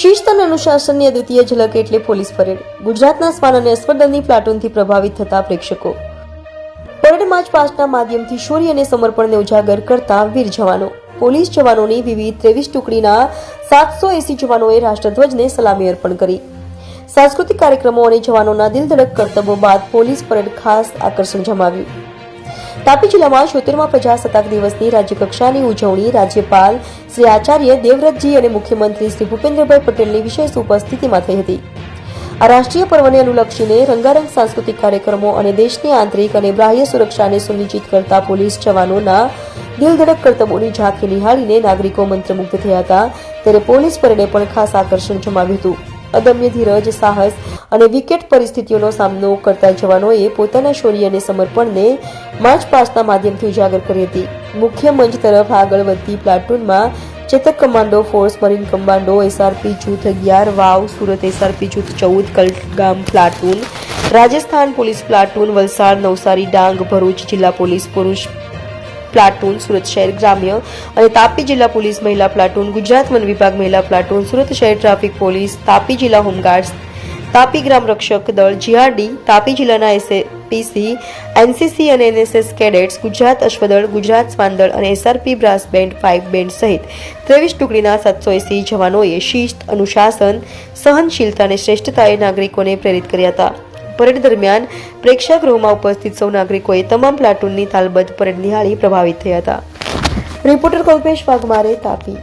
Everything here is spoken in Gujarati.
શિસ્ત અને અનુશાસનની અદ્વિતીય ઝલક એટલે પોલીસ પરેડ. ગુજરાતના શ્વાન અને અશ્વદળની પ્લાટૂનથી પ્રભાવિત થતા પ્રેક્ષકો. પરેડમાં જ પાસના માધ્યમથી શૌર્ય અને સમર્પણને ઉજાગર કરતા વીર જવાનો. પોલીસ જવાનોની વિવિધ 23 ટુકડીના 780 જવાનોએ રાષ્ટ્રધ્વજને સલામી અર્પણ કરી. સાંસ્કૃતિક કાર્યક્રમો અને જવાનોના દિલધડક કરતબો બાદ પોલીસ પરેડ ખાસ આકર્ષણ જમાવ્યું. તાપી જિલ્લામાં 76મા પ્રજાસત્તાક દિવસની રાજ્યકક્ષાની ઉજવણી રાજ્યપાલ શ્રી આચાર્ય દેવવ્રતજી અને મુખ્યમંત્રી શ્રી ભૂપેન્દ્રભાઈ પટેલની વિશેષ ઉપસ્થિતિમાં થઈ હતી. આ રાષ્ટ્રીય પર્વને અનુલક્ષીને રંગારંગ સાંસ્કૃતિક કાર્યક્રમો અને દેશની આંતરિક અને બાહ્ય સુરક્ષાને સુનિશ્ચિત કરતા પોલીસ જવાનોના દિલધડક કરતબોની ઝાંખી નિહાળીને નાગરિકો મંત્રમુગ્ધ થયા હતા. ત્યારે પોલીસ પરેડે પણ ખાસ આકર્ષણ જમાવ્યું હતું. અદમ્ય ધીરજ, સાહસ અને વિકટ પરિસ્થિતિઓનો સામનો કરતા જવાનોએ પોતાના શૌર્ય અને સમર્પણને માર્ચ પાસ્ટના માધ્યમથી ઉજાગર કરી હતી. મુખ્ય મંચ તરફ આગળ વધતી પ્લાટૂનમાં Chetak commando force, marine commando, SRP જૂથ 11, વાવ, સુરત એસઆરપી જૂથ 14, Kalgam platoon, Rajasthan police platoon, Valsad, Navsari, Dang, Bharuch જિલ્લા પોલીસ પુરુષ પ્લાટૂન, સુરત શહેર ગ્રામ્ય અને તાપી જિલ્લા પોલીસ મહિલા પ્લાટૂન, ગુજરાત વન વિભાગ મહિલા પ્લાટૂન, સુરત શહેર ટ્રાફિક પોલીસ, તાપી જિલ્લા હોમગાર્ડ્સ, તાપી ગ્રામ રક્ષક દળ જીઆરડી, તાપી જિલ્લાના એસપીસી, એનસીસી અને એનએસએસ કેડેટ્સ, ગુજરાત અશ્વદળ, ગુજરાત શ્વાન દળ અને એસઆરપી બ્રાસ બેન્ડ, 5 બેન્ડ સહિત 23 ટુકડીના 780 જવાનોએ શિસ્ત, અનુશાસન, સહનશીલતા અને શ્રેષ્ઠતાએ નાગરિકોને પ્રેરિત કર્યા હતા. પરેડ દરમિયાન પ્રેક્ષાગૃહમાં ઉપસ્થિત સૌ નાગરિકોએ તમામ પ્લાટૂનની તાલબદ્ધ પરેડ નિહાળી પ્રભાવિત થયા હતા. રિપોર્ટર કલ્પેશ વાઘમારે, તાપી.